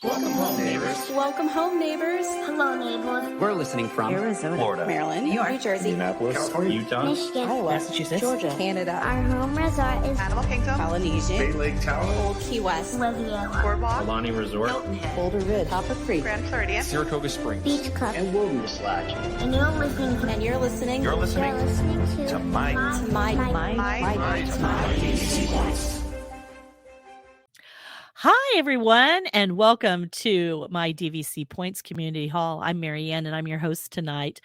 Welcome home, neighbors. Welcome home, neighbors. Hello, neighbors. We're listening from Arizona, Florida, Maryland, New York, New Jersey, Minneapolis, California, Utah, Michigan. Iowa, Massachusetts, Georgia, Canada, Our home resort is Animal Kingdom, Polynesia, Bay Lake Town, Old Key West, Riviera, Boardwalk, Alani Resort, Hilton Head, Boulder Ridge, Copper Creek, Grand Floridian, Saratoga Springs, Beach Club, and Wilderness Lodge. and you're listening to and you're listening You're listening to my Hi, everyone, and welcome to my DVC Points Community Hall. I'm Marianne, and I'm your host tonight.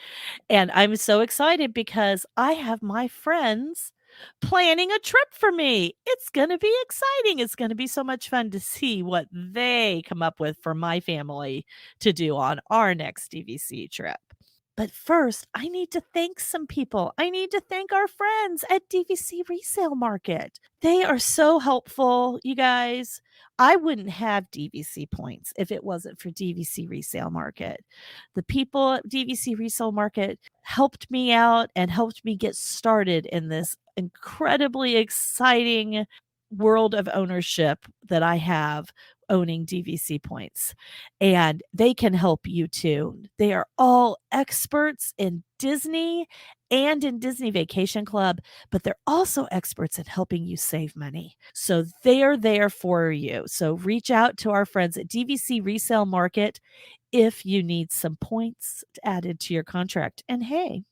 And I'm so excited because I have my friends planning a trip for me. It's going to be exciting. It's going to be so much fun to see what they come up with for my family to do on our next DVC trip. But first, I need to thank some people. I need to thank our friends at DVC Resale Market. They are so helpful, you guys. I wouldn't have DVC points if it wasn't for DVC Resale Market. The people at DVC Resale Market helped me out and helped me get started in this incredibly exciting world of ownership that I have owning DVC points. And they can help you too. They are all experts in Disney and in Disney Vacation Club, but they're also experts at helping you save money. So they are there for you. So reach out to our friends at DVC Resale Market if you need some points added to your contract. And hey,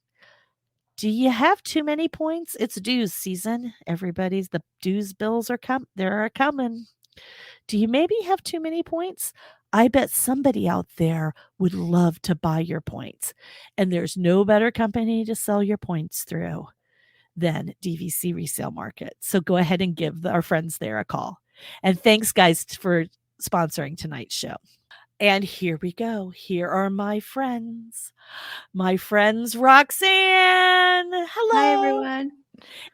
do you have too many points? It's dues season. The dues bills are coming. Do you maybe have too many points? I bet somebody out there would love to buy your points. And there's no better company to sell your points through than DVC Resale Market. So go ahead and give our friends there a call. And thanks, guys, for sponsoring tonight's show. And here we go. Here are my friends. My friends, Roxanne. Hello. Hi, everyone.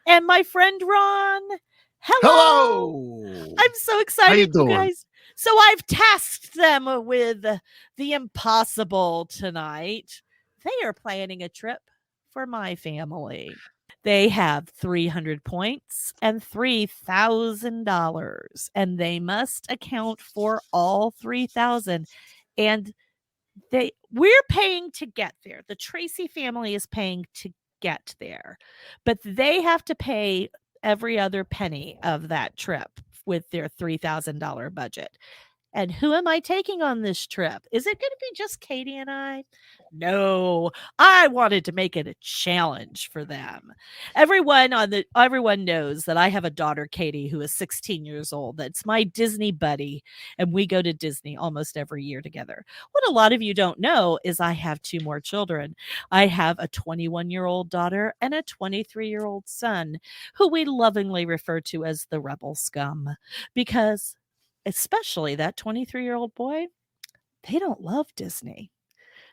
And my friend, Ron. Hello. I'm so excited, How you doing? guys. So I've tasked them with the impossible tonight. They are planning a trip for my family. They have 300 points and $3,000, and they must account for all 3,000. And we're paying to get there. The Tracy family is paying to get there, but they have to pay every other penny of that trip with their $3,000 budget. And who am I taking on this trip? Is it going to be just Katie and I? No, I wanted to make it a challenge for them. Everyone knows that I have a daughter, Katie, who is 16 years old. That's my Disney buddy, and we go to Disney almost every year together. What a lot of you don't know is I have two more children. I have a 21-year-old daughter and a 23-year-old son, who we lovingly refer to as the rebel scum, because especially that 23-year-old boy, they don't love Disney.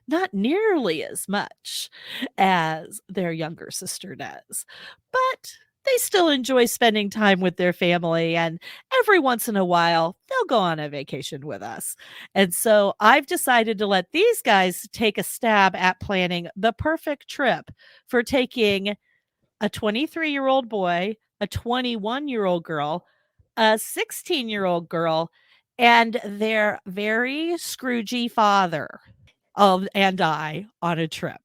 Not nearly as much as their younger sister does. But they still enjoy spending time with their family, and every once in a while, they'll go on a vacation with us. And so I've decided to let these guys take a stab at planning the perfect trip for taking a 23-year-old boy, a 21-year-old girl, a 16-year-old girl, and their very Scroogey father and I on a trip.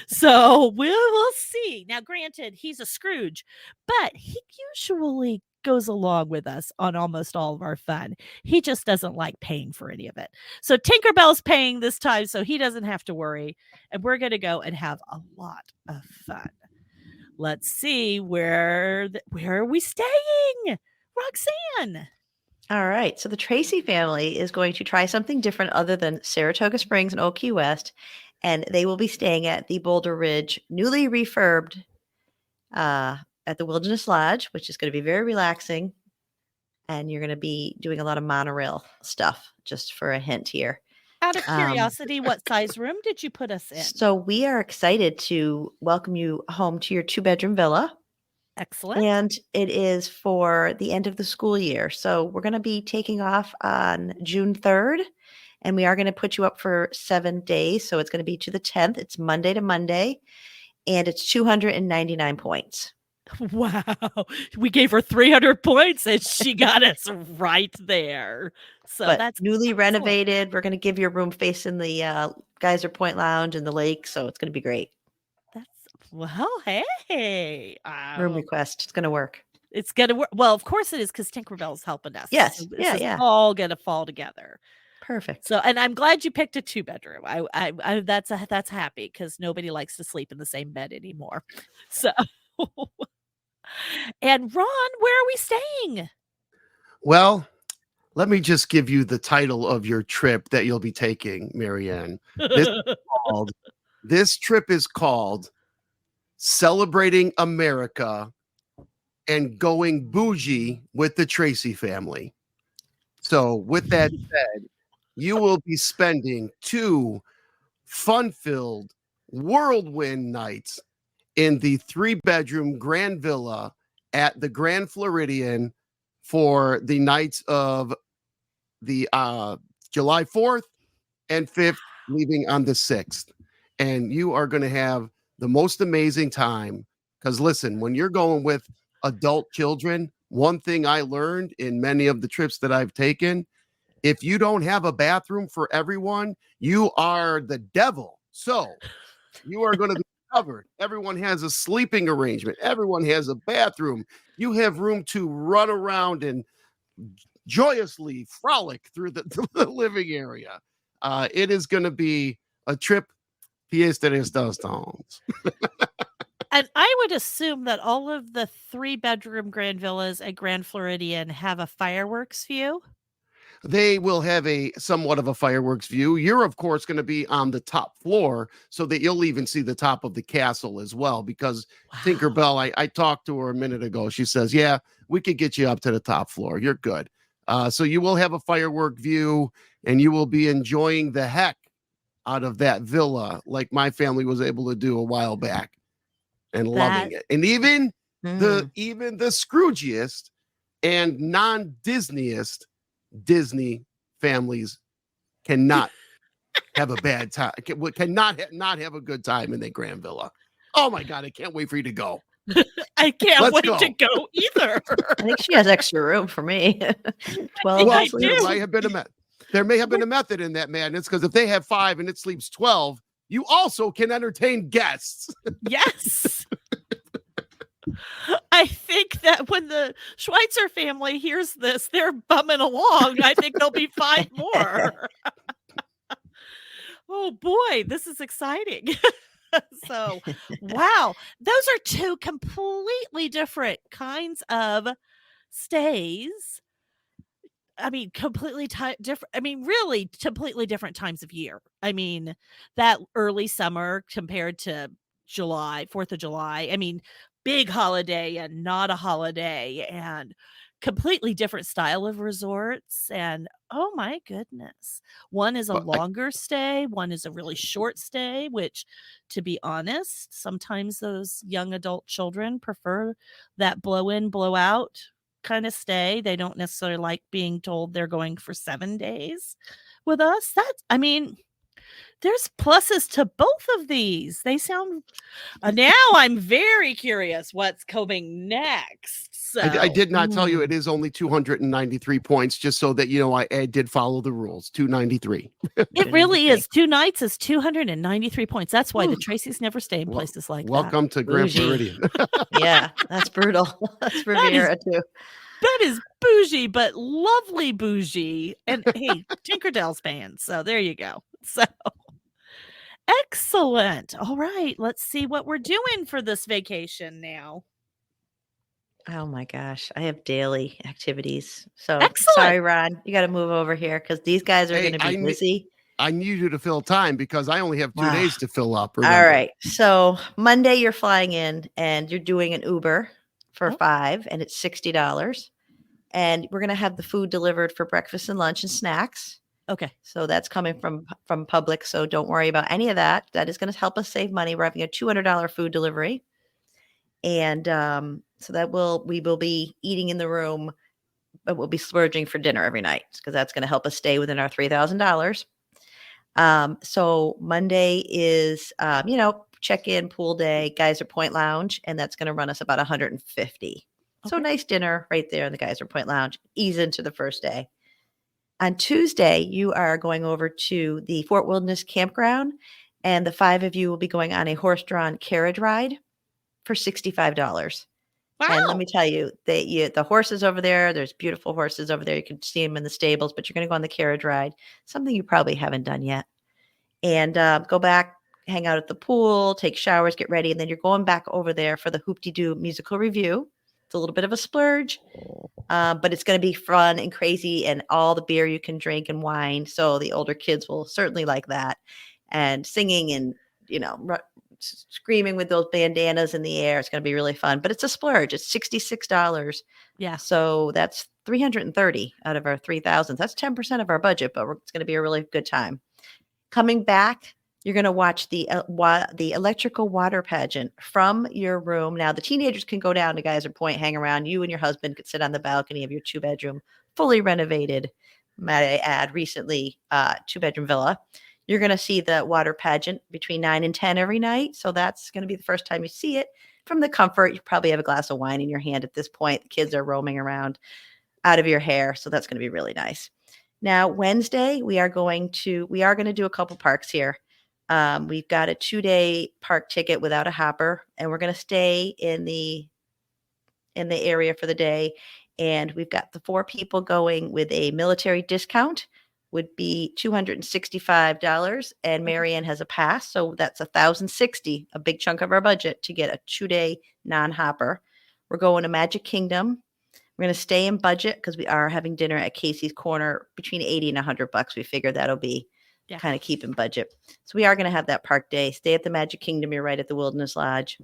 So we'll see. Now, granted, he's a Scrooge, but he usually goes along with us on almost all of our fun. He just doesn't like paying for any of it. So Tinkerbell's paying this time, so he doesn't have to worry. And we're going to go and have a lot of fun. Let's see, where are we staying? Roxanne. All right. So the Tracy family is going to try something different other than Saratoga Springs and Old Key West. And they will be staying at the Boulder Ridge, newly refurbed at the Wilderness Lodge, which is going to be very relaxing. And you're going to be doing a lot of monorail stuff, just for a hint here. Out of curiosity, what size room did you put us in? So we are excited to welcome you home to your 2-bedroom villa. Excellent. And it is for the end of the school year. So we're going to be taking off on June 3rd, and we are going to put you up for 7 days. So it's going to be to the 10th. It's Monday to Monday, and it's 299 points. Wow. We gave her 300 points and she got us right there. So But that's newly excellent. renovated. We're going to give you a room facing the Geyser Point Lounge and the lake. So it's going to be great. That's well, hey. Room request. It's going to work. It's gonna work. Well, of course it is because Tinkerbell's helping us. Yes. So this Yeah, is yeah. all gonna fall together. Perfect. So, and I'm glad you picked a 2-bedroom. I that's happy because nobody likes to sleep in the same bed anymore. So, and Ron, where are we staying? Well, let me just give you the title of your trip that you'll be taking, Marianne. This trip is called Celebrating America and Going Bougie with the Tracy family. So, with that said, you will be spending 2 fun-filled whirlwind nights in the 3-bedroom Grand Villa at the Grand Floridian for the nights of the July 4th and 5th, leaving on the 6th. And you are going to have the most amazing time. Because listen, when you're going with adult children, one thing I learned in many of the trips that I've taken, if you don't have a bathroom for everyone, you are the devil. So you are going to be covered. Everyone has a sleeping arrangement. Everyone has a bathroom. You have room to run around and joyously frolic through the living area. It is going to be a trip. Fiesta de Stones. And I would assume that all of the 3-bedroom Grand Villas at Grand Floridian have a fireworks view. They will have a somewhat of a fireworks view. You're, of course, going to be on the top floor so that you'll even see the top of the castle as well. Because Tinkerbell, I talked to her a minute ago. She says, yeah, we could get you up to the top floor. You're good. So you will have a firework view and you will be enjoying the heck out of that villa like my family was able to do a while back and loving it. And even the Scroogiest and non-Disneyest Disney families cannot have a bad time, cannot not have a good time in the Grand Villa. Oh my God, I can't wait for you to go. I can't Let's wait go. to go either. I think she has extra room for me. 12 Well, sleep. there may have been a method in that madness, because if they have 5 and it sleeps 12, you also can entertain guests. Yes. I think that when the Schweitzer family hears this, they're bumming along. I think there'll be 5 more. Oh boy, this is exciting. So, wow, those are 2 completely different kinds of stays. I mean, completely different. I mean, really completely different times of year. I mean, that early summer compared to July, 4th of July. I mean, big holiday and not a holiday, and completely different style of resorts. And oh my goodness, one is a longer stay, one is a really short stay, which, to be honest, sometimes those young adult children prefer that blow in, blow out kind of stay. They don't necessarily like being told they're going for 7 days with us. I mean, there's pluses to both of these. They sound now I'm very curious what's coming next. So I did not tell you it is only 293 points, just so that you know I did follow the rules. 293. It really is. 2 nights is 293 points. That's why the Tracys never stay in places like Welcome to Grand Bougie. Floridian. Yeah, that's brutal. That's Riviera too. That is bougie, but lovely bougie. And hey, Tinkerdell's band. So there you go. So excellent. All right, let's see what we're doing for this vacation now. Oh my gosh, I have daily activities. So Excellent. sorry, Ron, you got to move over here because these guys are going to be busy. I need you to fill time because I only have 2 Wow. days to fill up. Remember. All right. So Monday you're flying in and you're doing an Uber for 5 and it's $60. And we're going to have the food delivered for breakfast and lunch and snacks. Okay. So that's coming from Publix. So don't worry about any of that. That is going to help us save money. We're having a $200 food delivery. And so we will be eating in the room, but we'll be splurging for dinner every night because that's going to help us stay within our $3,000. So Monday is, check-in pool day, Geyser Point Lounge, and that's going to run us about 150. So Okay. nice dinner right there in the Geyser Point Lounge. Ease into the first day. On Tuesday, you are going over to the Fort Wilderness Campground, and the 5 of you will be going on a horse-drawn carriage ride for $65. And let Wow. me tell you, the horses over there, there's beautiful horses over there. You can see them in the stables, but you're going to go on the carriage ride, something you probably haven't done yet. And go back, hang out at the pool, take showers, get ready, and then you're going back over there for the Hoop-de-Doo musical review. It's a little bit of a splurge, but it's going to be fun and crazy, and all the beer you can drink and wine. So the older kids will certainly like that, and singing and screaming with those bandanas in the air. It's going to be really fun, but it's a splurge. It's $66. Yeah. So that's 330 out of our 3,000. That's 10% of our budget, but it's going to be a really good time. Coming back, you're going to watch the electrical water pageant from your room. Now, the teenagers can go down to Geyser Point, hang around. You and your husband could sit on the balcony of your 2-bedroom, fully renovated, might I add, recently 2-bedroom villa. You're going to see the water pageant between 9 and 10 every night. So that's going to be the first time you see it. From the comfort, you probably have a glass of wine in your hand at this point. The kids are roaming around out of your hair. So that's going to be really nice. Now, Wednesday, we are going to do a couple parks here. We've got a 2-day park ticket without a hopper, and we're going to stay in the area for the day. And we've got the 4 people going with a military discount would be $265, and Marianne has a pass, so that's $1,060, a big chunk of our budget to get a 2-day non-hopper. We're going to Magic Kingdom. We're going to stay in budget because we are having dinner at Casey's Corner between $80 and $100. We figure that'll be kind of keep in budget. So we are going to have that park day. Stay at the Magic Kingdom. You're right at the Wilderness Lodge.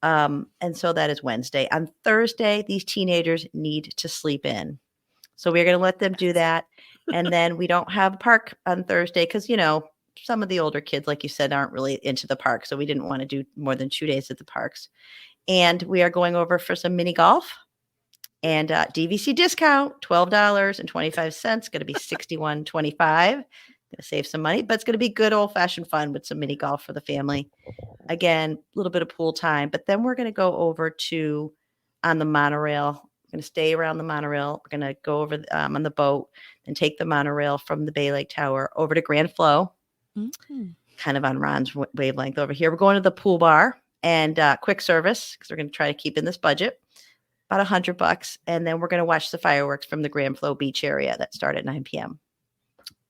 And so that is Wednesday. On Thursday, these teenagers need to sleep in. So we're going to let them do that. And then we don't have a park on Thursday because, some of the older kids, like you said, aren't really into the park. So we didn't want to do more than 2 days at the parks. And we are going over for some mini golf. And DVC discount, $12.25. Going to be $61.25. Going to save some money, but it's going to be good old-fashioned fun with some mini golf for the family. Again, a little bit of pool time. But then we're going to go over to on the monorail. We're going to stay around the monorail. We're going to go over on the boat and take the monorail from the Bay Lake Tower over to Grand Flow, kind of on Ron's wavelength over here. We're going to the pool bar and quick service because we're going to try to keep in this budget. About $100, and then we're going to watch the fireworks from the Grand Flow Beach area that start at 9 p.m.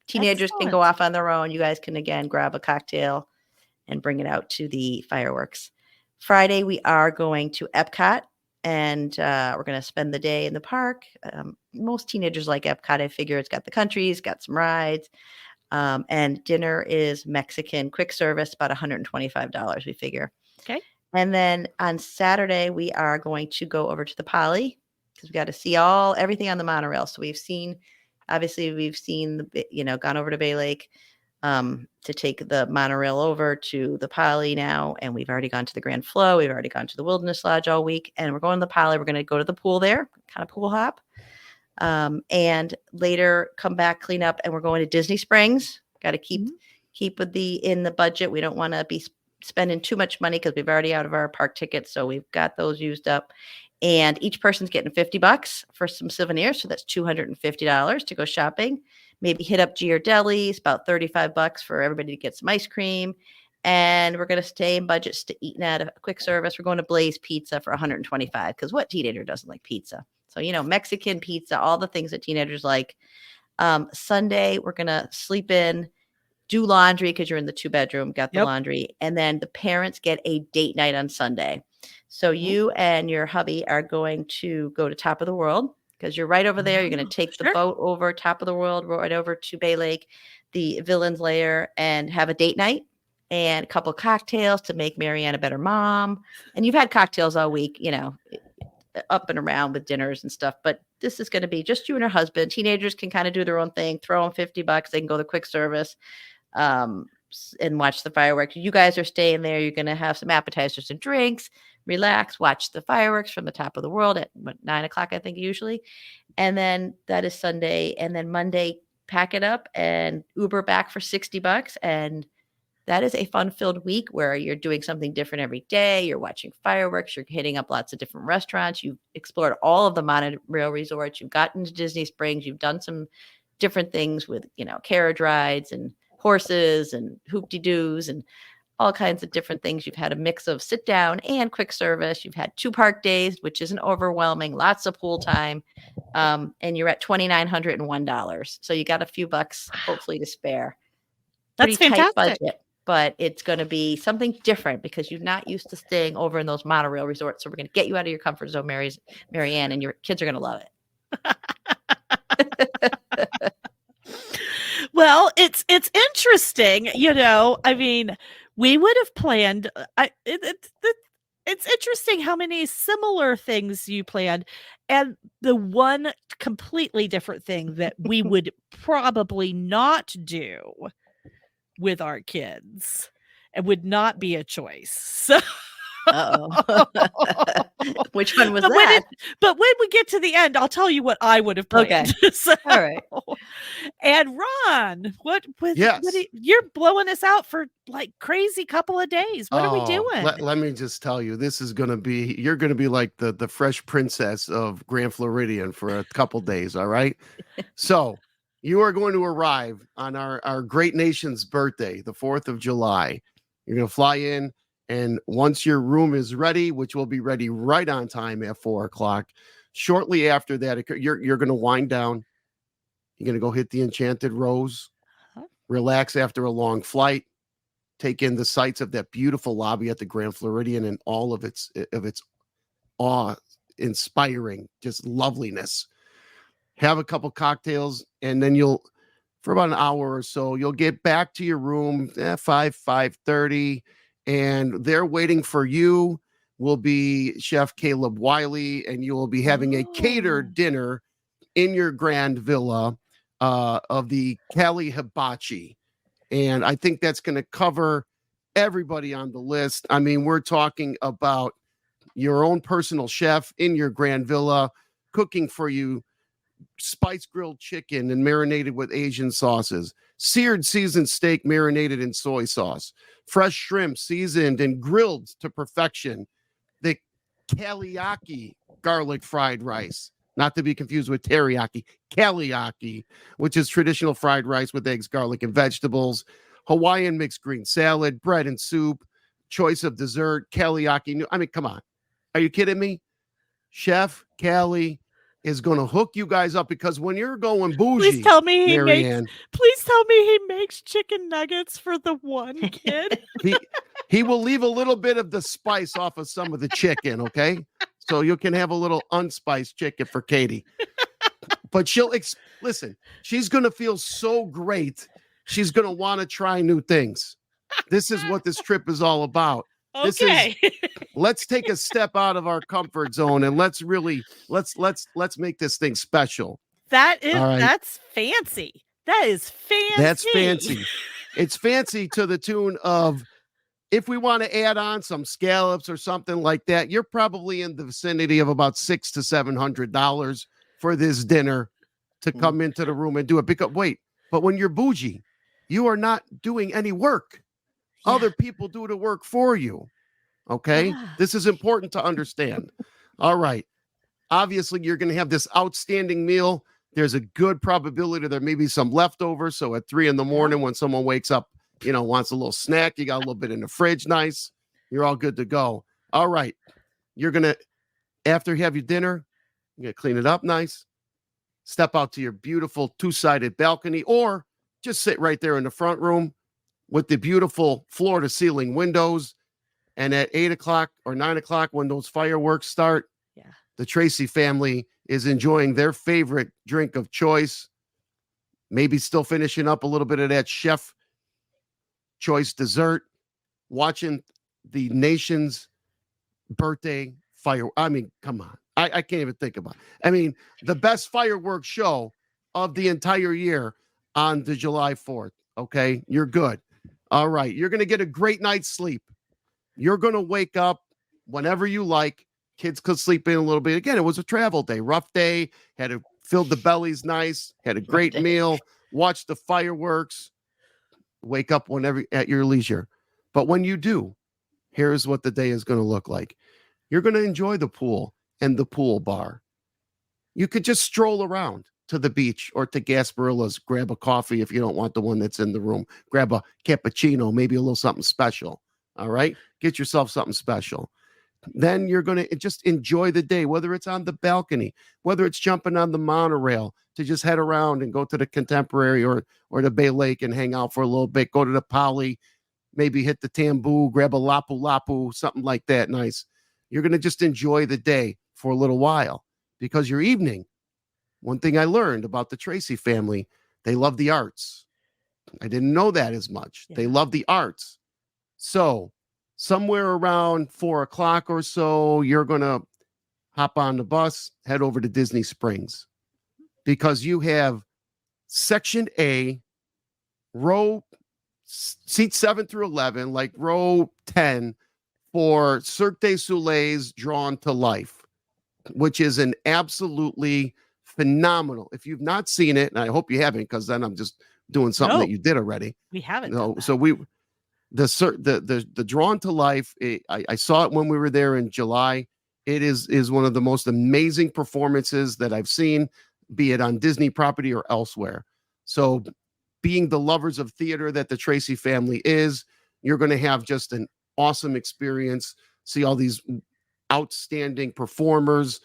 Teenagers can go off on their own. You guys can, again, grab a cocktail and bring it out to the fireworks. Friday, we are going to Epcot, and we're going to spend the day in the park. Most teenagers like Epcot. I figure it's got the countries, got some rides, and dinner is Mexican quick service, about $125, we figure. Okay. And then on Saturday, we are going to go over to the Poly because we got to see everything on the monorail. So we've seen gone over to Bay Lake to take the monorail over to the Poly now. And we've already gone to the Grand Flow. We've already gone to the Wilderness Lodge all week. And we're going to the Poly. We're going to go to the pool there, kind of pool hop. And later come back, clean up, and we're going to Disney Springs. Got to keep in the budget. We don't want to be spending too much money because we've already out of our park tickets. So we've got those used up. And each person's getting $50 for some souvenirs. So that's $250 to go shopping. Maybe hit up Giardelli's, about $35 for everybody to get some ice cream. And we're going to stay in budget eating at a quick service. We're going to Blaze Pizza for $125 because what teenager doesn't like pizza? So, Mexican pizza, all the things that teenagers like. Sunday, we're going to sleep in, do laundry because you're in the 2-bedroom, got the laundry. And then the parents get a date night on Sunday. So you and your hubby are going to go to Top of the World because you're right over there. You're going to take the boat over Top of the World, right over to Bay Lake, the Villain's Lair, and have a date night and a couple of cocktails to make Marianne a better mom. And you've had cocktails all week, up and around with dinners and stuff. But this is going to be just you and her husband. Teenagers can kind of do their own thing, throw in $50. They can go to quick service and watch the fireworks. You guys are staying there. You're going to have some appetizers and drinks, relax, watch the fireworks from the Top of the World at 9 o'clock, I think, usually. And then that is Sunday. And then Monday, pack it up and Uber back for $60. And that is a fun-filled week where you're doing something different every day. You're watching fireworks. You're hitting up lots of different restaurants. You've explored all of the monorail resorts. You've gotten to Disney Springs. You've done some different things with, carriage rides and horses and hoop-de-doos and all kinds of different things. You've had a mix of sit down and quick service. You've had 2 park days, which isn't overwhelming, lots of pool time. And you're at $2,901. So you got a few bucks, hopefully, to spare. That's Pretty tight fantastic. budget, but it's going to be something different because you're not used to staying over in those monorail resorts. So we're going to get you out of your comfort zone, Marianne, and your kids are going to love it. Well, it's interesting, I mean, we would have planned. It's interesting how many similar things you planned, and the one completely different thing that we would probably not do with our kids, and would not be a choice. So. Uh-oh. Which one was But that? But when we get to the end, I'll tell you what I would have planned. Okay. So, All right. and Ron, what Yes. you're blowing us out for like crazy couple of days. What are we doing? Let me just tell you, this is going to be, you're going to be like the fresh princess of Grand Floridian for a couple days. All right. So you are going to arrive on our great nation's birthday, the 4th of July. You're going to fly in. And once your room is ready, which will be ready right on time at 4:00, shortly after that, you're going to wind down. You're going to go hit the Enchanted Rose, relax after a long flight, take in the sights of that beautiful lobby at the Grand Floridian and all of its awe-inspiring, just loveliness. Have a couple cocktails, and then for about an hour or so, you'll get back to your room at 5:30. And there waiting for you will be Chef Caleb Wiley, and you will be having a catered dinner in your grand villa of the Cali Hibachi. And I think that's going to cover everybody on the list. I mean, we're talking about your own personal chef in your grand villa cooking for you spice grilled chicken and marinated with Asian sauces, seared seasoned steak marinated in soy sauce, fresh shrimp seasoned and grilled to perfection, the Kaliaki garlic fried rice, not to be confused with teriyaki, Kaliaki, which is traditional fried rice with eggs, garlic, and vegetables, Hawaiian mixed green salad, bread and soup, choice of dessert, Kaliaki. I mean, come on. Are you kidding me? Chef Callie is going to hook you guys up, because when you're going bougie, Please tell me Marianne, he makes chicken nuggets for the one kid. he will leave a little bit of the spice off of some of the chicken, okay? So you can have a little unspiced chicken for Katie. But listen, she's going to feel so great. She's going to want to try new things. This is what this trip is all about. Okay. Let's take a step out of our comfort zone and let's make this thing special. That's fancy. That is fancy. That's fancy. It's fancy to the tune of, if we want to add on some scallops or something like that, you're probably in the vicinity of about $600 to $700 for this dinner to come into the room and do it. But when you're bougie, you are not doing any work. Yeah. Other people do the work for you. Okay. Yeah. This is important to understand. All right. Obviously, you're going to have this outstanding meal. There's a good probability there may be some leftovers. So at 3 a.m, when someone wakes up, wants a little snack, you got a little bit in the fridge. Nice. You're all good to go. All right. You're going to, after you have your dinner, you're going to clean it up nice. Step out to your beautiful 2-sided balcony, or just sit right there in the front room with the beautiful floor to ceiling windows. And at 8:00 or 9:00, when those fireworks start, the Tracy family is enjoying their favorite drink of choice. Maybe still finishing up a little bit of that chef choice dessert, watching the nation's birthday fire. I mean, come on. I can't even think about it. I mean, the best fireworks show of the entire year on the July 4th. Okay, you're good. All right, you're going to get a great night's sleep. You're going to wake up whenever you like. Kids could sleep in a little bit. Again, it was a travel day, rough day. Had to fill the bellies nice. Had a great meal. Watched the fireworks. Wake up whenever at your leisure. But when you do, here's what the day is going to look like. You're going to enjoy the pool and the pool bar. You could just stroll around to the beach or to Gasparilla's, grab a coffee if you don't want the one that's in the room. Grab a cappuccino, maybe a little something special. All right? Get yourself something special. Then you're going to just enjoy the day, whether it's on the balcony, whether it's jumping on the monorail to just head around and go to the Contemporary or the Bay Lake and hang out for a little bit, go to the Poly, maybe hit the Tambu, grab a Lapu Lapu, something like that. Nice. You're going to just enjoy the day for a little while because your evening, one thing I learned about the Tracy family, they love the arts. I didn't know that as much. Yeah. They love the arts. So somewhere around 4:00 or so, you're going to hop on the bus, head over to Disney Springs because you have Section A, row seats 7 through 11, like row 10 for Cirque du Soleil's Drawn to Life, which is an absolutely phenomenal. If you've not seen it, and I hope you haven't, because then I'm just doing something No. that you did already. We haven't. No, done that. so the Drawn to Life, I saw it when we were there in July. It is one of the most amazing performances that I've seen, be it on Disney property or elsewhere. So being the lovers of theater that the Tracy family is, you're going to have just an awesome experience. See all these outstanding performers.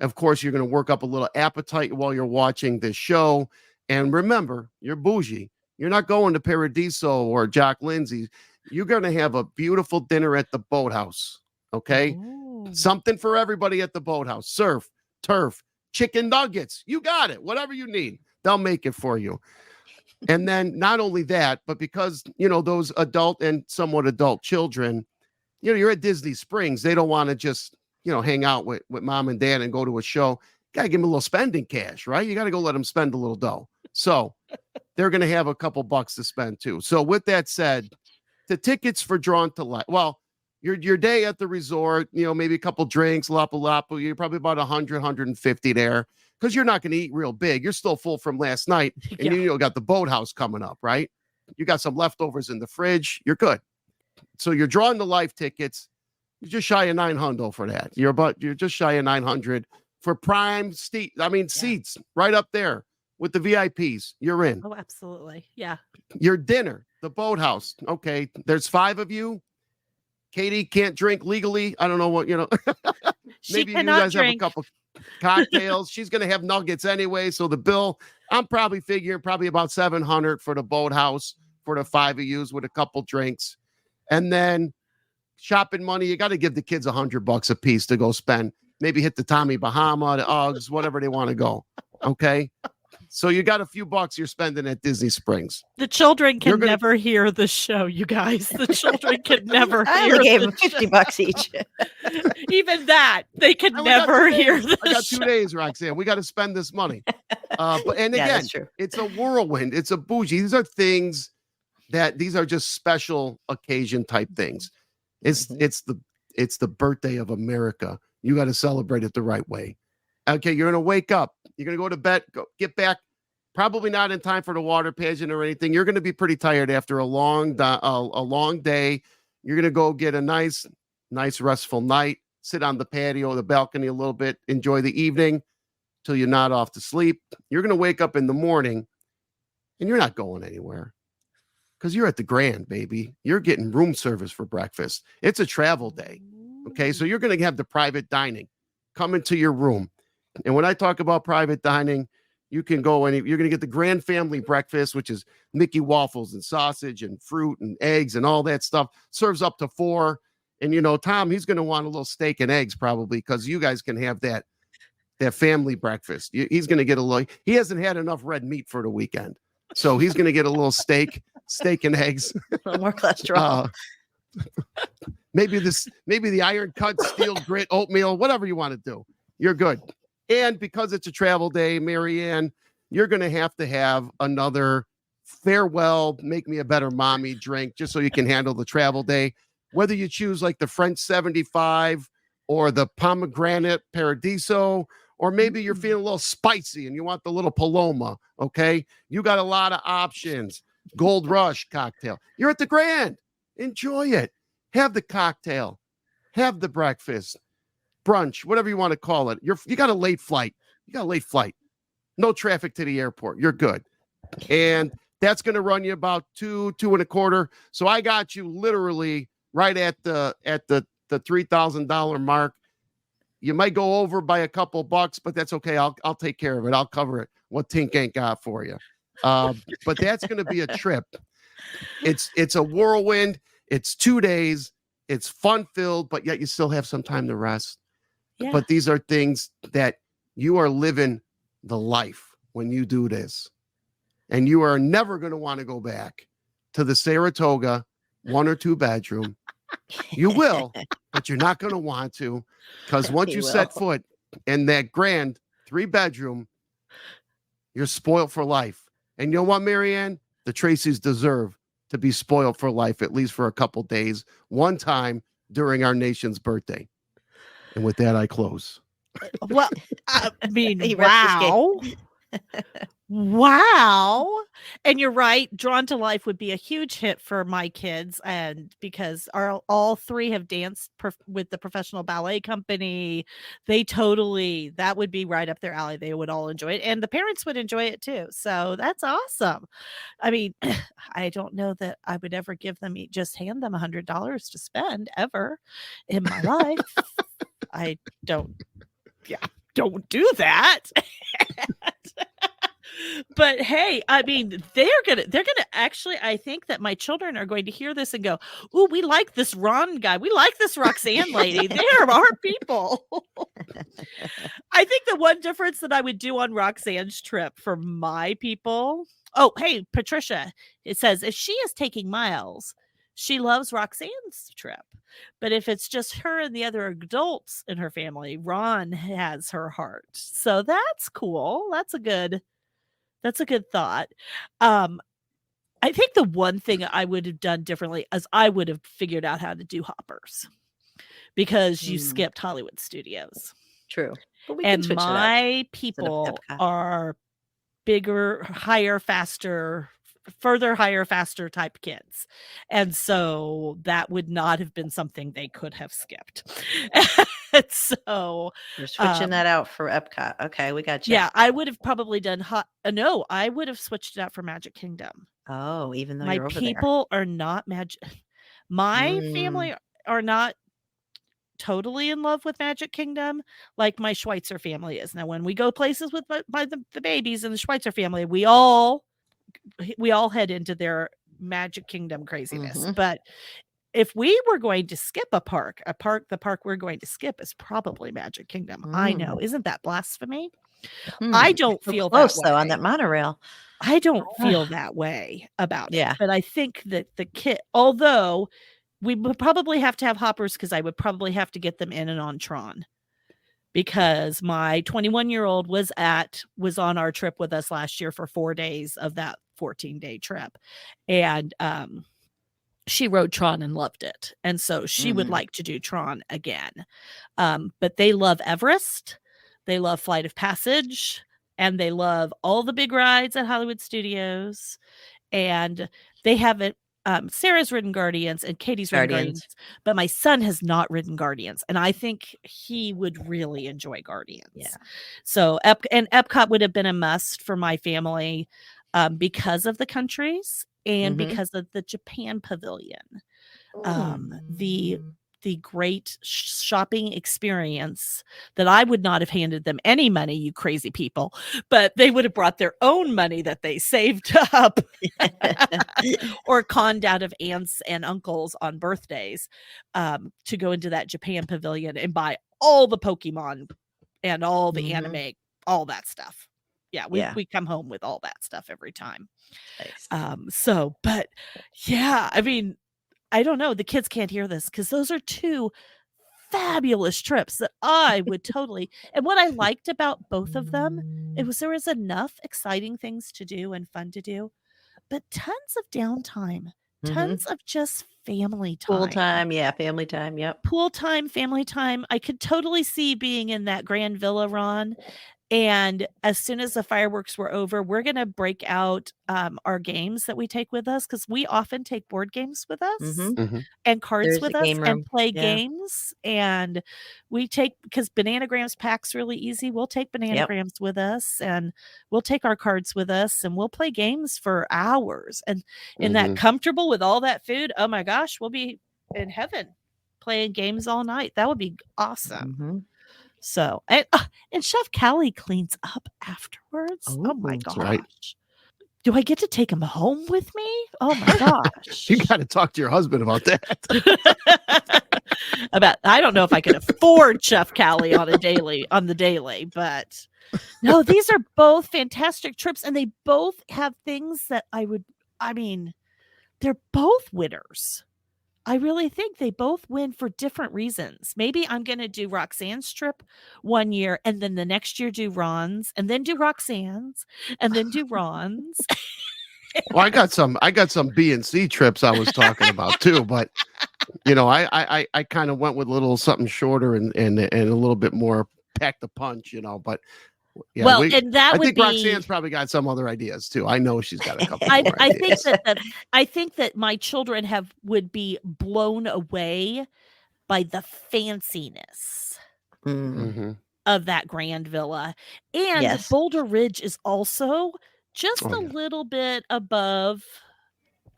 Of course, you're going to work up a little appetite while you're watching this show. And remember, you're bougie. You're not going to Paradiso or Jock Lindsay's. You're going to have a beautiful dinner at the Boathouse. Okay? Ooh. Something for everybody at the Boathouse. Surf, turf, chicken nuggets. You got it. Whatever you need, they'll make it for you. And then not only that, but because, those adult and somewhat adult children, you're at Disney Springs. They don't want to just, hang out with mom and dad and go to a show. Got to give them a little spending cash, right? You got to go let them spend a little dough. So they're going to have a couple bucks to spend too. So with that said, the tickets for Drawn to Life, well, your day at the resort, maybe a couple drinks, Lapu Lapu, you're probably about 100, 150 there because you're not going to eat real big. You're still full from last night. And you got the Boathouse coming up, right? You got some leftovers in the fridge. You're good. So you're Drawn to Life tickets. You're just shy of $900 for that. You're just shy of 900 for prime seats right up there with the VIPs. You're in. Oh, absolutely. Yeah. Your dinner, the Boathouse. Okay, there's 5 of you. Katie can't drink legally. I don't know what, She maybe you cannot guys drink. have a couple cocktails. She's going to have nuggets anyway. So the bill, I'm probably figuring about $700 for the Boathouse for the 5 of you with a couple drinks. And then shopping money, you got to give the kids $100 a piece to go spend. Maybe hit the Tommy Bahama, the Uggs, whatever they want to go. Okay. So you got a few bucks you're spending at Disney Springs. The children can never hear the show, you guys. The children can never I hear only gave the them $50 each. Even that, they can And we got never 2 hear days. the I got show. 2 days, Roxanne. We got to spend this money. And Yeah, again, that's true. it's a whirlwind. It's a bougie. These are things these are just special occasion type things. It's the birthday of America. You got to celebrate it the right way. Okay, you're gonna wake up. You're gonna go to bed. Get back. Probably not in time for the water pageant or anything. You're gonna be pretty tired after a long day. You're gonna go get a nice restful night. Sit on the patio, the balcony a little bit. Enjoy the evening till you're not off to sleep. You're gonna wake up in the morning, and you're not going anywhere. Because you're at the Grand, baby. You're getting room service for breakfast. It's a travel day. Okay, so you're going to have the private dining come into your room. And when I talk about private dining, you can go and you're going to get the Grand Family breakfast, which is Mickey waffles and sausage and fruit and eggs and all that stuff. Serves up to 4. And, Tom, he's going to want a little steak and eggs probably because you guys can have that family breakfast. He's going to get a little, he hasn't had enough red meat for the weekend. So he's going to get a little steak and eggs. A little more cholesterol. Maybe the iron cut, steel grit, oatmeal, whatever you want to do. You're good. And because it's a travel day, Marianne, you're going to have another farewell, make me a better mommy drink just so you can handle the travel day. Whether you choose like the French 75 or the pomegranate Paradiso, or maybe you're feeling a little spicy and you want the little Paloma, okay? You got a lot of options. Gold Rush cocktail. You're at the Grand. Enjoy it. Have the cocktail. Have the breakfast, brunch, whatever you want to call it. You got a late flight. No traffic to the airport. You're good. And that's going to run you about $2,225. So I got you literally right at the $3,000 mark. You might go over by a couple bucks, but that's okay. I'll take care of it. I'll cover it. What Tink ain't got for you. But that's going to be a trip. It's a whirlwind. It's 2 days. It's fun filled, but yet you still have some time to rest. Yeah. But these are things that you are living the life when you do this. And you are never going to want to go back to the Saratoga 1 or 2 bedroom. You will, but you're not going to want to, because once you set foot in that Grand 3 bedroom, you're spoiled for life. And you know what, Marianne? The Tracys deserve to be spoiled for life, at least for a couple days, one time during our nation's birthday. And with that, I close. Well, I mean, He rests his wow. Wow. And you're right. Drawn to Life would be a huge hit for my kids. And because all 3 have danced with the professional ballet company, that would be right up their alley. They would all enjoy it. And the parents would enjoy it too. So that's awesome. I mean, I don't know that I would ever just hand them $100 to spend ever in my life. I don't do that. But hey, I mean, they're gonna actually, I think that my children are going to hear this and go, "Ooh, we like this Ron guy. We like this Roxanne lady. They're our people." I think the one difference that I would do on Roxanne's trip for my people. Oh, hey, Patricia. It says if she is taking Miles, she loves Roxanne's trip. But if it's just her and the other adults in her family, Ron has her heart. So that's cool. That's a good thought. I think the one thing I would have done differently is I would have figured out how to do hoppers because you skipped Hollywood Studios. True. But we can switch it up. My people are bigger, higher, faster, further, higher, faster type kids. And so that would not have been something they could have skipped. And so you're switching that out for Epcot. Okay, we got you. Yeah, I would have probably done no, I would have switched it out for Magic Kingdom. Oh, even though my you're over people are not magic. My family are not totally in love with Magic Kingdom like my Schweitzer family is. Now, when we go places with the babies in the Schweitzer family, we all head into their Magic Kingdom craziness. But if we were going to skip the park we're going to skip is probably Magic Kingdom. I know, isn't that blasphemy? I don't feel close that way. though on that monorail. I don't feel that way about Yeah. it. But I think that the kid, although we would probably have to have hoppers because I would probably have to get them in and on Tron. Because my 21-year-old was on our trip with us last year for 4 days of that 14-day trip. And she rode Tron and loved it. And so she would like to do Tron again. But they love Everest. They love Flight of Passage. And they love all the big rides at Hollywood Studios. And they haven't, Sarah's ridden Guardians and Katie's ridden Guardians. But my son has not ridden Guardians. And I think he would really enjoy Guardians. Yeah. So, Epcot would have been a must for my family because of the countries and because of the Japan Pavilion. The great shopping experience that I would not have handed them any money, you crazy people, but they would have brought their own money that they saved up or conned out of aunts and uncles on birthdays to go into that Japan Pavilion and buy all the Pokemon and all the anime, all that stuff. Yeah, we come home with all that stuff every time. Nice. But yeah, I mean, I don't know. The kids can't hear this because those are 2 fabulous trips that I would totally. And what I liked about both of them, there was enough exciting things to do and fun to do, but tons of downtime, tons of just family time. Pool time, family time, yep. Pool time, family time. I could totally see being in that Grand Villa, Ron, And as soon as the fireworks were over, we're going to break out our games that we take with us, because we often take board games with us Mhm. and cards There's with the us game and room. play Yeah. games. And we take, because Bananagrams pack's really easy. We'll take Bananagrams with us, and we'll take our cards with us, and we'll play games for hours. And in that Mhm. comfortable with all that food, oh my gosh, we'll be in heaven playing games all night. That would be awesome. Mhm. So, and Chef Callie cleans up afterwards. Oh my Ooh. gosh. That's right. Do I get to take him home with me? Oh my gosh. You got to talk to your husband about that. I don't know if I can afford Chef Callie on the daily, but no, these are both fantastic trips, and they both have things that they're both winners. I really think they both win for different reasons. Maybe I'm going to do Roxanne's trip one year, and then the next year do Ron's, and then do Roxanne's, and then do Ron's. Well, I got some B and C trips I was talking about too, but I kind of went with a little something shorter and a little bit more pack the punch, but yeah, Well, and that I would think be Roxanne's probably got some other ideas too. I know she's got a couple I more think ideas. I think that my children would be blown away by the fanciness Mm. Mhm. of that grand villa. And Yes. Boulder Ridge is also just Oh, a yeah. little bit above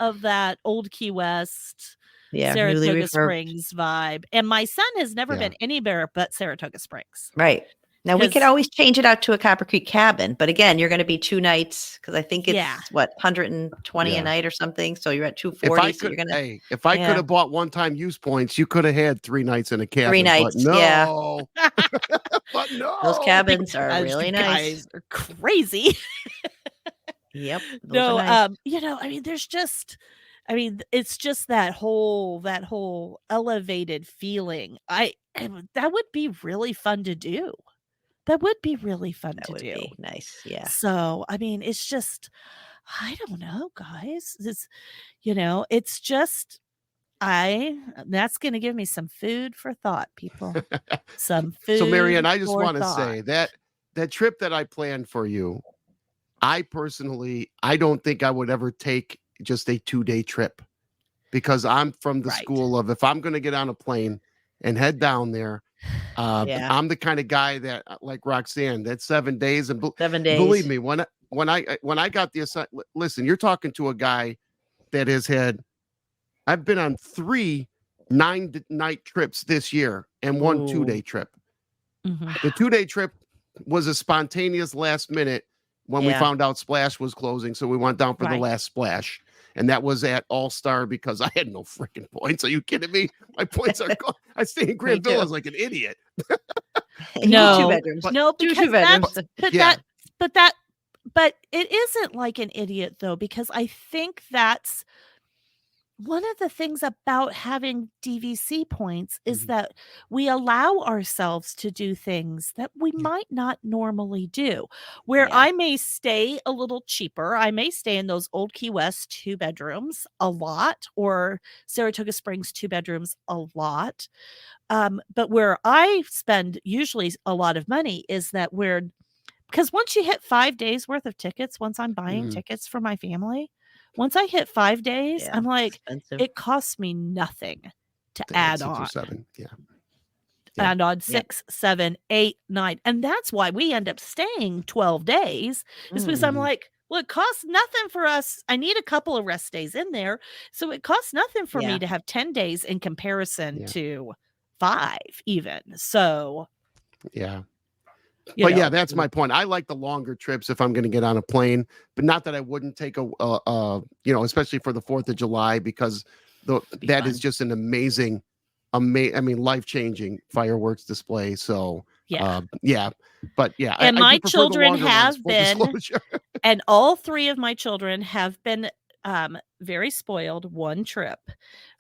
of that old Key West, Yeah. Newly Saratoga refurbed. Springs vibe. And my son has never Yeah. been anywhere but Saratoga Springs. Right. Now we could 'Cause- always change it out to a Copper Creek cabin, but again, you're going to be 2 nights because I think it's Yeah. what 120 Yeah. a night or something. So you're at If 240. I So you're could, gonna if I yeah. could have bought one-time use points, you could have had 3 nights in a cabin. 3 nights. But Yeah. no, but no. Those cabins are As really you nice. guys are crazy. Yep. Those No, are nice. it's just that whole elevated feeling. That would be really fun to do. That would be really fun That to would do. be nice. Yeah. So, it's just, I don't know, guys. It's just, that's going to give me some food for thought, people. Some food. So, Marianne, I just for want to thought. say that trip that I planned for you, I personally, I don't think I would ever take just a 2-day trip, because I'm from the Right. school of, if I'm going to get on a plane and head down there, Yeah. I'm the kind of guy that, like Roxanne, that's 7 days. And 7 days. believe me, when I got the listen, you're talking to a guy that has had, I've been on 3 9-night trips this year and 1 Ooh. 2-day trip. Mhm. The 2-day trip was a spontaneous last minute when we Yeah. found out Splash was closing. So we went down for the Right. last Splash. And that was at All Star because I had no freaking points. Are you kidding me? My points are gone. I stay in Grand too. Villas like an idiot. You need No. 2 bedrooms. No, Two because bedrooms. but it isn't like an idiot though, because I think that's one of the things about having DVC points is Mhm. that we allow ourselves to do things that we might not normally do. Where Yeah. I may stay a little cheaper, I may stay in those old Key West 2 bedrooms a lot, or Saratoga Springs 2 bedrooms a lot. But where I spend usually a lot of money is that because once you hit 5 days worth of tickets, once I'm buying Mhm. tickets for my family, once I hit 5 days, Yeah, I'm like, expensive. it costs me nothing to They had add 6 or on. 7. Yeah. Yeah. And on 6, 7, 8, 9. And that's why we end up staying 12 days, is because I'm Mhm. like, well, it costs nothing for us. I need a couple of rest days in there. So it costs nothing for Yeah. me to have 10 days in comparison Yeah. to 5 even. So, Yeah. you But know, yeah, that's my point. I like the longer trips if I'm going to get on a plane, but not that I wouldn't take especially for the 4th of July, because be that fun. is just an amazing, life-changing fireworks display. So yeah. yeah, but yeah, And I my do prefer the children longer ones, have full been disclosure. And all 3 of my children have been very spoiled one trip.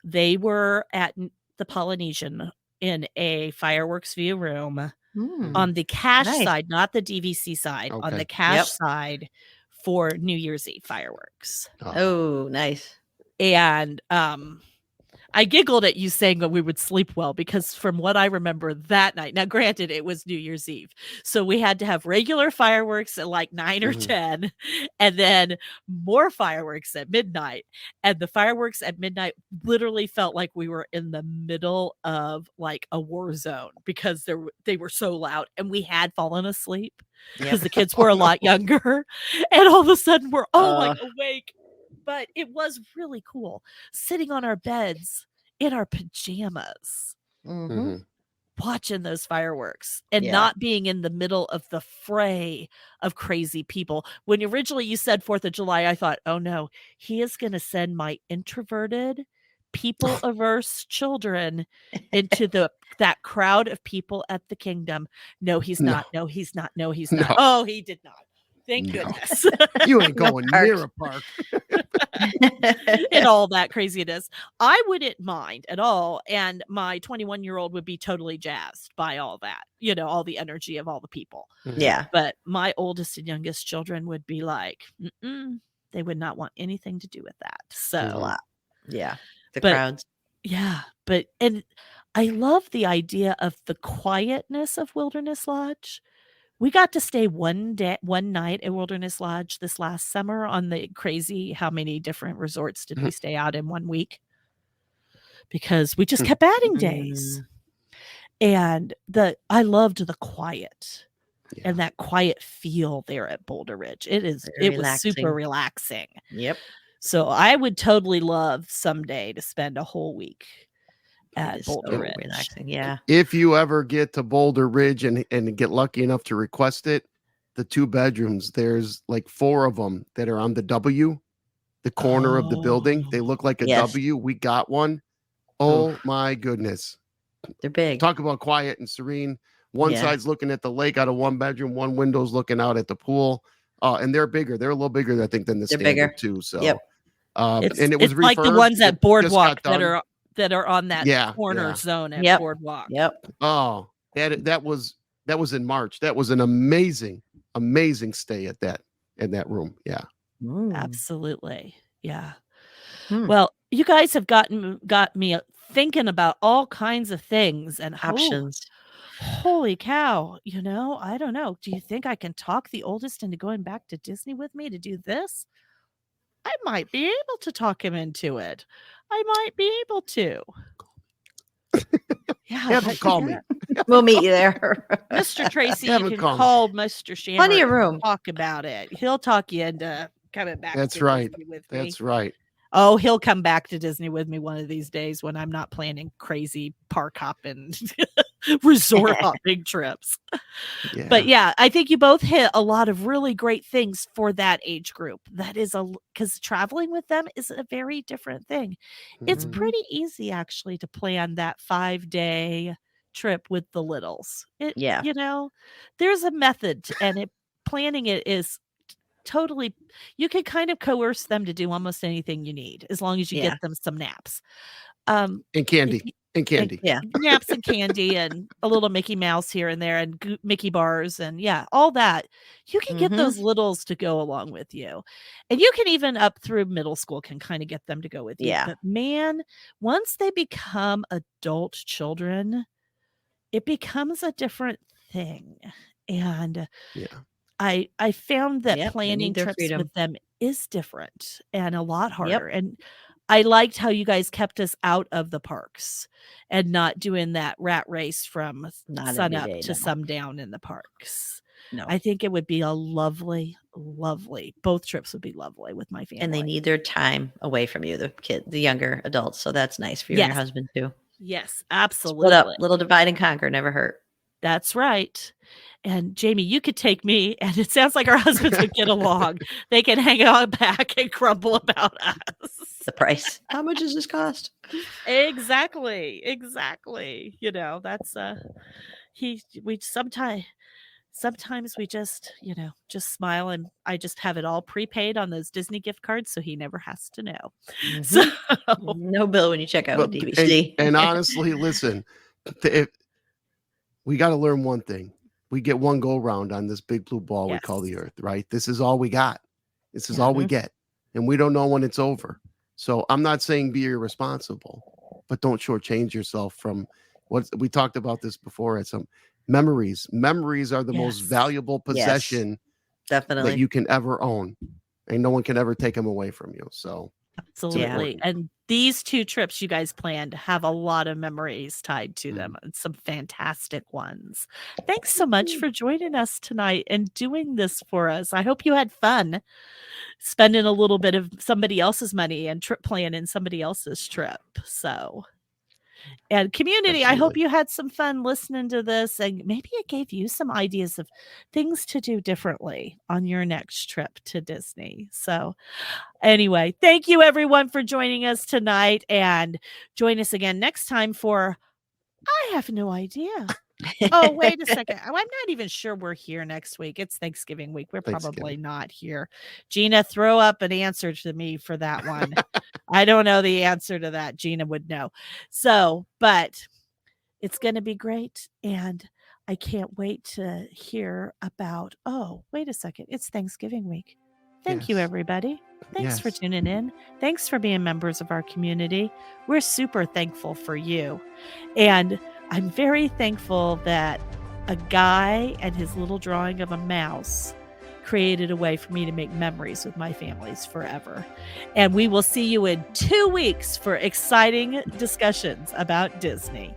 They were at the Polynesian in a fireworks view room Mm. on the cash Nice. side, not the DVC side, on Okay. the cash Yep. side for New Year's Eve fireworks. Oh, nice. And I giggled at you saying that we would sleep well because from what I remember that night, now granted it was New Year's Eve, so we had to have regular fireworks at like 9 or Mhm. 10, and then more fireworks at midnight. And the fireworks at midnight literally felt like we were in the middle of like a war zone because they were so loud, and we had fallen asleep because Yep. the kids were a lot younger, and all of a sudden we're all like Uh. awake. But it was really cool sitting on our beds in our pajamas Mhm. Mhm. watching those fireworks and Yeah. not being in the middle of the fray of crazy people. When originally you said 4th of July, I thought, oh no, he is going to send my introverted, people averse children into that crowd of people at the kingdom. No, he's No. not. No, he's not. No, he's not. No. Oh, he did not. Thank No. goodness. You ain't No going park. near a park. And all that craziness. I wouldn't mind at all. And my 21-year-old would be totally jazzed by all that, all the energy of all the people. Yeah. But my oldest and youngest children would be like, they would not want anything to do with that. A So, lot. Yeah. The But- crowds. yeah. And I love the idea of the quietness of Wilderness Lodge. We got to stay one night at Wilderness Lodge this last summer on the crazy how many different resorts did we stay out in 1 week? Because we just kept adding days. And I loved the quiet and that quiet feel there at Boulder Ridge. It was super relaxing. Yep. So I would totally love someday to spend a whole week It at is Boulder so Ridge. relaxing. Yeah. If you ever get to Boulder Ridge and get lucky enough to request it, the 2 bedrooms, there's like 4 of them that are on the W, the corner of the building. They look like a Yes. W. We got one. Oh my goodness. They're big. Talk about quiet and serene. One Yeah. side's looking at the lake out of 1 bedroom, one window's looking out at the pool. And they're bigger. They're a little bigger, I think, than the They're standard bigger. too. So Yep. and it was It's like the refurbed. ones It at just Boardwalk got done. that are on that Yeah, corner yeah. zone at Yep. Boardwalk. Yep. Oh, that was in March. That was an amazing stay at in that room. Yeah. Absolutely. Yeah. Hmm. Well, you guys have got me thinking about all kinds of things and Options. holy cow, I don't know. Do you think I can talk the oldest into going back to Disney with me to do this? I might be able to talk him into it. I might be able to. Yeah. Have him call me. We'll meet you there. Mr. Tracy, Have you him can call me. call Mr. Shammer Plenty of and room. talk about it. He'll talk you into coming back That's to right. Disney with me. That's right. Oh, he'll come back to Disney with me one of these days when I'm not planning crazy park hopping, resort hopping trips. Yeah. But yeah, I think you both hit a lot of really great things for that age group. That is because traveling with them is a very different thing. It's Mhm. pretty easy actually to plan that 5-day trip with the littles. Yeah. There's a method and planning it is totally, you can kind of coerce them to do almost anything you need as long as you Yeah. get them some naps. And candy. And candy. Yeah. Naps and candy and a little Mickey Mouse here and there and Mickey bars and all that. You can get those littles to go along with you. And you can even up through middle school can kind of get them to go with you. Yeah. But man, once they become adult children, it becomes a different thing. And Yeah. I found that Yep, they planning need their trips freedom. with them is different and a lot harder. And I liked how you guys kept us out of the parks and not doing that rat race from Not sun every up day, to no. sundown in the parks. No. I think it would be a lovely, lovely, both trips would be lovely with my family. And they need their time away from you, the younger adults. So that's nice for you and your Yes. husband too. Yes, Split absolutely. up, little divide and conquer, never hurt. That's right. And Jamie, you could take me, and it sounds like our husbands would get along. They can hang out back and grumble about us. The price. How much does this cost? Exactly. That's we sometimes we just smile, and I just have it all prepaid on those Disney gift cards so he never has to know. So No bill when you check out But- with DVC. and honestly, listen, we got to learn one thing. We get one go round on this big blue ball we call the Yes. earth, right? This is all we got. This is all we get. And we don't know when it's over. So I'm not saying be irresponsible, but don't shortchange yourself from what we talked about this before at some memories. Memories are the most Yes. valuable possession Definitely. that you can ever own, and no one can ever take them away from you. So Absolutely. And these 2 trips you guys planned have a lot of memories tied to them, and some fantastic ones. Thanks so much for joining us tonight and doing this for us. I hope you had fun spending a little bit of somebody else's money and trip planning somebody else's trip. So, and community, I hope Absolutely. you had some fun listening to this, and maybe it gave you some ideas of things to do differently on your next trip to Disney. So, anyway, thank you everyone for joining us tonight, and join us again next time for I have no idea. Oh, wait a second. I'm not even sure we're here next week. It's Thanksgiving week. We're probably Thanksgiving. not here. Gina, throw up an answer to me for that one. I don't know the answer to that. Gina would know. So, but it's going to be great. And I can't wait to hear about, oh, wait a second. It's Thanksgiving week. Thank you, Yes. everybody. Thanks for Yes. tuning in. Thanks for being members of our community. We're super thankful for you. And I'm very thankful that a guy and his little drawing of a mouse created a way for me to make memories with my families forever. And we will see you in 2 weeks for exciting discussions about Disney.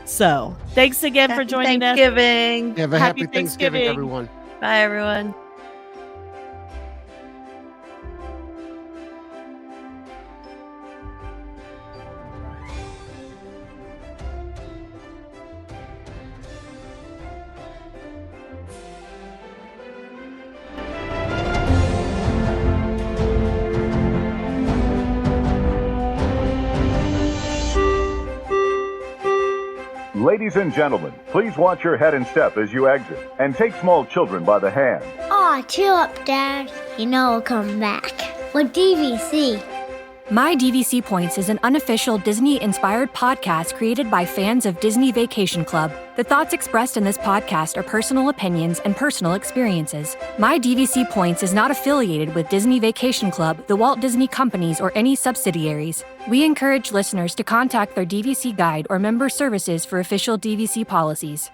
So thanks again for Happy joining us. Thanksgiving. Have a Happy happy Thanksgiving, Thanksgiving. everyone. Bye, everyone. Ladies and gentlemen, please watch your head and step as you exit, and take small children by the hand. Aw, chill up, Dad. You know we'll come back. With DVC. My DVC Points is an unofficial Disney-inspired podcast created by fans of Disney Vacation Club. The thoughts expressed in this podcast are personal opinions and personal experiences. My DVC Points is not affiliated with Disney Vacation Club, the Walt Disney Companies, or any subsidiaries. We encourage listeners to contact their DVC guide or member services for official DVC policies.